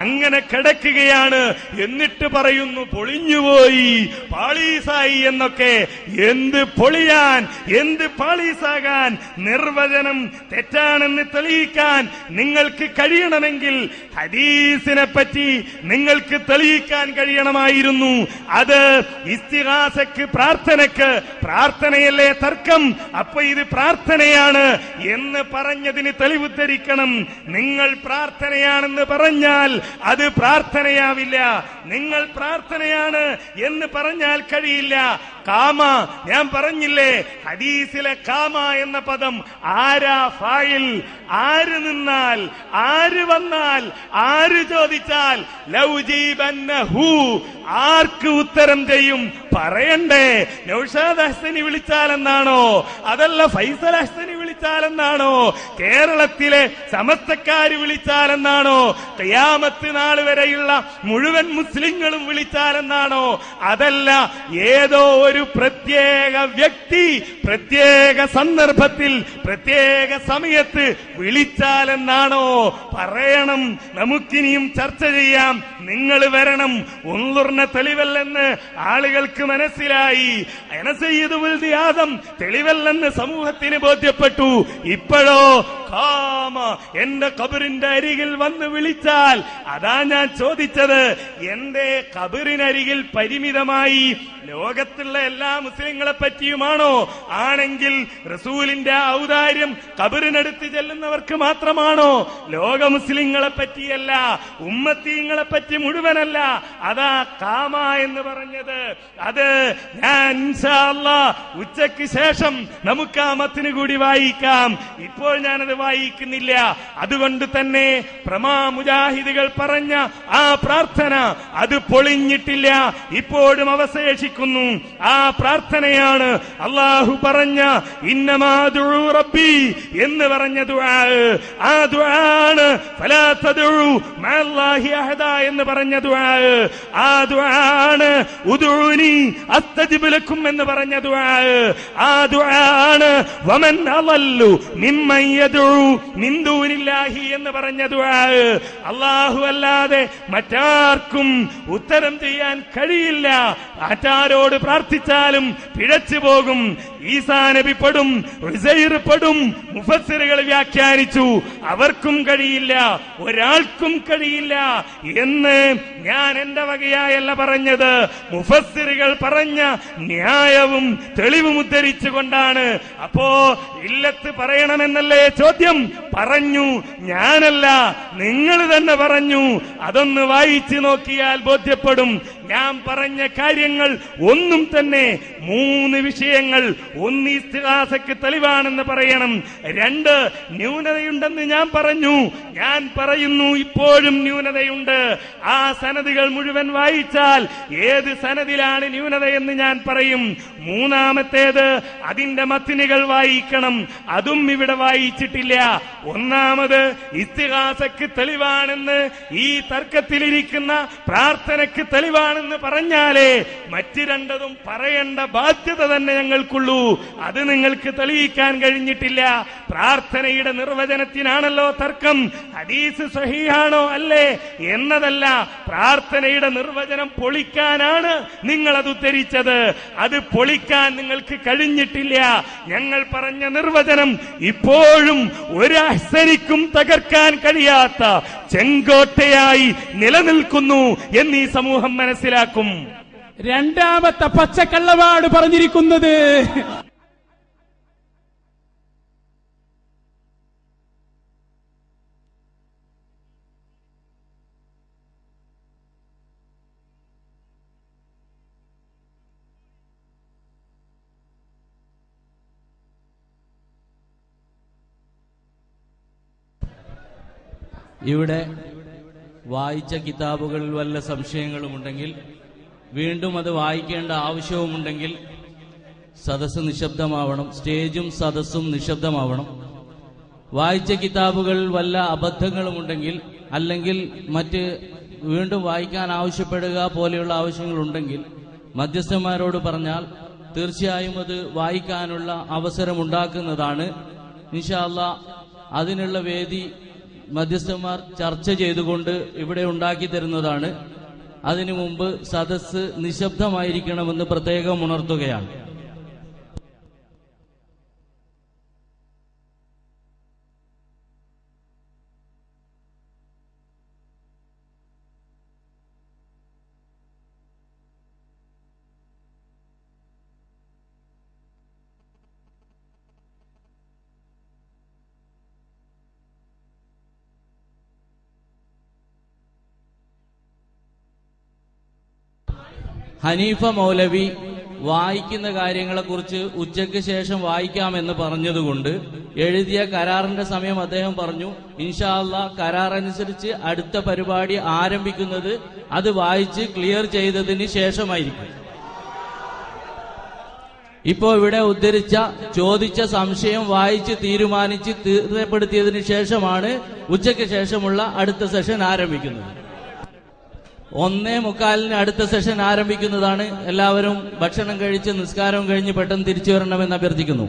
അങ്ങനെ കിടക്കുകയാണ്. എന്നിട്ട് പറയുന്നു പൊളിഞ്ഞുപോയി, പാളീസായി എന്നൊക്കെ. എന്ത് പൊളിയാൻ, എന്ത് പാളീസാകാൻ? നിർവചനം തെറ്റാണെന്ന് തെളിയിക്കാൻ നിങ്ങൾക്ക് കഴിയണമെങ്കിൽ ഹദീസിനെ പറ്റി നിങ്ങൾക്ക് തെളിയിക്കാൻ കഴിയണമായിരുന്നു. അത് ഇസ്തിഗാസക്ക്, പ്രാർത്ഥനക്ക്, പ്രാർത്ഥനയല്ലേ തർക്കം, അപ്പൊ ഇത് പ്രാർത്ഥനയാണ് എന്ന് പറഞ്ഞതിന് തെളിവുദ്ധരിക്കണം. നിങ്ങൾ പ്രാർത്ഥനയാണെന്ന് പറഞ്ഞാൽ അത് പ്രാർത്ഥനയാവില്ല. നിങ്ങൾ പ്രാർത്ഥനയാണ് എന്ന് പറഞ്ഞാൽ കഴിയില്ല. കാമ, ഞാൻ പറഞ്ഞില്ലേ, ഹദീസിലെ കാമ എന്ന പദം ആരാ ഫായിൽ? ആര് നിന്നാൽ, ആര് വന്നാൽ, ആര് ചോദിച്ചാൽ ലൗജീബന്നഹു, ആർക്ക് ഉത്തരം ചെയ്യും? പറയണ്ടേ? നൗഷാദ് ഹസനി വിളിച്ചാലെന്നാണോ? അതല്ല ഫൈസൽ ഹസനി വിളിച്ചാലെന്നാണോ? കേരളത്തിലെ സമസ്തക്കാര് വിളിച്ചാലെന്നാണോ? ഖിയാമത്ത് നാൾ വരെയുള്ള മുഴുവൻ മുസ്ലിങ്ങളും വിളിച്ചാലെന്നാണോ? അതല്ല ഏതോ ഒരു പ്രത്യേക വ്യക്തി പ്രത്യേക സന്ദർഭത്തിൽ പ്രത്യേക സമയത്ത് വിളിച്ചാലെന്നാണോ? പറയണം. നമുക്കിനിയും ചർച്ച ചെയ്യാം. നിങ്ങൾ വരണം. ഒന്നുറിന തെളിവല്ലെന്ന് ആളുകൾക്ക് മനസ്സിലായി. ആദം തെളിവല്ലെന്ന് സമൂഹത്തിന് ബോധ്യപ്പെട്ടു. ഇപ്പോഴോ കാമ, എന്റെ ഖബറിന്റെ അരികിൽ വന്ന് വിളിച്ചാൽ. അതാ ഞാൻ ചോദിച്ചത്, എന്റെ ഖബറിനരികിൽ പരിമിതമായി ലോകത്തുള്ള എല്ലാ മുസ്ലിങ്ങളെ പറ്റിയുമാണോ? ആണെങ്കിൽ റസൂലിന്റെ ഔദാര്യം ഖബറിനടുത്ത് ചെല്ലുന്നവർക്ക് മാത്രമാണോ? ലോക മുസ്ലിങ്ങളെ പറ്റിയല്ല, ഉമ്മത്തീങ്ങളെ പറ്റി മുഴുവനല്ല. അതാ കാമ എന്ന് പറഞ്ഞത്. അത് ഞാൻ ഇൻഷാ അല്ലാഹ് ഉച്ചയ്ക്ക് ശേഷം നമുക്ക് ആ മത്തിന് കൂടി വായിക്കാം. ഇപ്പോൾ ഞാനത് വായിക്കുന്നില്ല. അതുകൊണ്ട് തന്നെ പ്രമാ മുജാഹിദുകൾ പറഞ്ഞ ആ പ്രാർത്ഥന അത് പൊളിഞ്ഞിട്ടില്ല, ഇപ്പോഴും അവശേഷിക്കുന്നു. ആ പ്രാർത്ഥനയാണ് അല്ലാഹു പറഞ്ഞ ഇന്നമാ ദുഉ റബ്ബി എന്ന് പറഞ്ഞ ദുആ. ആ ദുആണ് ഫലാ തദഉ മഅല്ലാഹി അഹദ എന്ന് പറഞ്ഞ ദുആ. ആ ദുആണ് ഉദുനി അസ്തജിബ് ലക്കും എന്ന് പറഞ്ഞ ദുആ. ആ ദുആണ് വമൻ അളല്ലു മിമ്മൻ യദഉ മിൻ ദൂനില്ലാഹി എന്ന് പറഞ്ഞ ദുആ. അല്ലാഹു അല്ലാതെ മറ്റാർക്കും ഉത്തരം ചെയ്യാൻ കഴിയില്ല. ആറ്റാരോട് പ്രാർത്ഥിച്ചാലും പിഴച്ചു പോകും. ഈസാ നബി പെടും, ഉസൈർ പെടും. മുഫസ്സിറുകൾ വ്യാഖ്യാനിച്ചു, അവർക്കും കഴിയില്ല, ഒരാൾക്കും കഴിയില്ല എന്ന്. ഞാൻ എന്റെ വകയായല്ല പറഞ്ഞത്, മുഫസ്സിറുകൾ പറഞ്ഞ ന്യായവും തെളിവും ഉദ്ധരിച്ചുകൊണ്ടാണ്. അപ്പോ ഇല്ലത്ത് പറയണമെന്നല്ലേ ചോദ്യം? പറഞ്ഞു. ഞാനല്ല, നിങ്ങൾ തന്നെ പറഞ്ഞു. അതൊന്ന് വായിച്ചു നോക്കിയാൽ ബോധ്യപ്പെടും. ഞാൻ പറഞ്ഞ കാര്യങ്ങൾ ഒന്നും തന്നെ 3 വിഷയങ്ങൾ. 1 ഇസ്തിഗാസക്ക് തെളിവാണെന്ന് പറയണം. 2 ന്യൂനതയുണ്ടെന്ന് ഞാൻ പറഞ്ഞു. ഞാൻ പറയുന്നു ഇപ്പോഴും ന്യൂനതയുണ്ട്. ആ സനദുകൾ മുഴുവൻ വായിച്ചാൽ ഏത് സനദിലാണ് ന്യൂനതയെന്ന് ഞാൻ പറയും. 3-മത്തേത് അതിന്റെ മത്തിനുകൾ വായിക്കണം. അതും ഇവിടെ വായിച്ചിട്ടില്ല. 1-മത് ഇസ്തിഗാസക്ക് തെളിവാണെന്ന്, ഈ തർക്കത്തിലിരിക്കുന്ന പ്രാർത്ഥനയ്ക്ക് തെളിവാണെന്ന് പറഞ്ഞാലേ മറ്റ് 2 പറയേണ്ട ബാധ്യത തന്നെ ഞങ്ങൾക്കുള്ളൂ. അത് നിങ്ങൾക്ക് തെളിയിക്കാൻ കഴിഞ്ഞിട്ടില്ല. പ്രാർത്ഥനയുടെ നിർവചനത്തിനാണല്ലോ തർക്കം. ഹദീസ് സഹീഹാണോ അല്ലേ എന്നതല്ല, പ്രാർത്ഥനയുടെ നിർവചനം പൊളിക്കാനാണ് നിങ്ങൾ അത് ഉദ്ധരിച്ചത്. അത് പൊളിക്കാൻ നിങ്ങൾക്ക് കഴിഞ്ഞിട്ടില്ല. ഞങ്ങൾ പറഞ്ഞ നിർവചനം ഇപ്പോഴും ഒരു അഹ്സനിക്കും തകർക്കാൻ കഴിയാത്ത ചെങ്കോട്ടയായി നിലനിൽക്കുന്നു എന്ന് ഈ സമൂഹം മനസ്സിലാക്കും. 2-മത്തെ പച്ചക്കള്ളവാട് പറഞ്ഞിരിക്കുന്നത്. ഇവിടെ വായിച്ച കിതാബുകളിൽ വല്ല സംശയങ്ങളുമുണ്ടെങ്കിൽ, വീണ്ടും അത് വായിക്കേണ്ട ആവശ്യവുമുണ്ടെങ്കിൽ സദസ്സ് നിശബ്ദമാവണം. സ്റ്റേജും സദസ്സും നിശബ്ദമാവണം. വായിച്ച കിതാബുകളിൽ വല്ല അബദ്ധങ്ങളുമുണ്ടെങ്കിൽ, അല്ലെങ്കിൽ മറ്റ് വീണ്ടും വായിക്കാൻ ആവശ്യപ്പെടുക പോലെയുള്ള ആവശ്യങ്ങളുണ്ടെങ്കിൽ മധ്യസ്ഥന്മാരോട് പറഞ്ഞാൽ തീർച്ചയായും അത് വായിക്കാനുള്ള അവസരമുണ്ടാക്കുന്നതാണ്. ഇൻഷാ അല്ലാഹ് അതിനുള്ള വേദി മധ്യസ്ഥന്മാർ ചർച്ച ചെയ്തുകൊണ്ട് ഇവിടെ ഉണ്ടാക്കി തരുന്നതാണ്. അതിനു മുമ്പ് സദസ്സ് നിശബ്ദമായിരിക്കണമെന്ന് പ്രത്യേകം ഉണർത്തുകയാണ്. ഹനീഫ മൗലവി വായിക്കുന്ന കാര്യങ്ങളെക്കുറിച്ച് ഉച്ചയ്ക്ക് ശേഷം വായിക്കാമെന്ന് പറഞ്ഞതുകൊണ്ട് എഴുതിയ കരാറിന്റെ സമയം അദ്ദേഹം പറഞ്ഞു. ഇൻഷാ അല്ലാ കരാർ അനുസരിച്ച് അടുത്ത പരിപാടി ആരംഭിക്കുന്നത് അത് വായിച്ച് ക്ലിയർ ചെയ്തതിന് ശേഷമായിരിക്കും. ഇപ്പോ ഇവിടെ ചോദിച്ച സംശയം വായിച്ച് തീരുമാനിച്ച് തീർച്ചപ്പെടുത്തിയതിനു ശേഷമാണ് ഉച്ചയ്ക്ക് ശേഷമുള്ള അടുത്ത സെഷൻ ആരംഭിക്കുന്നത്. 1:45 അടുത്ത സെഷൻ ആരംഭിക്കുന്നതാണ്. എല്ലാവരും ഭക്ഷണം കഴിച്ച് നിസ്കാരം കഴിഞ്ഞ് പെട്ടെന്ന് തിരിച്ചു വരണമെന്ന് അഭ്യർത്ഥിക്കുന്നു.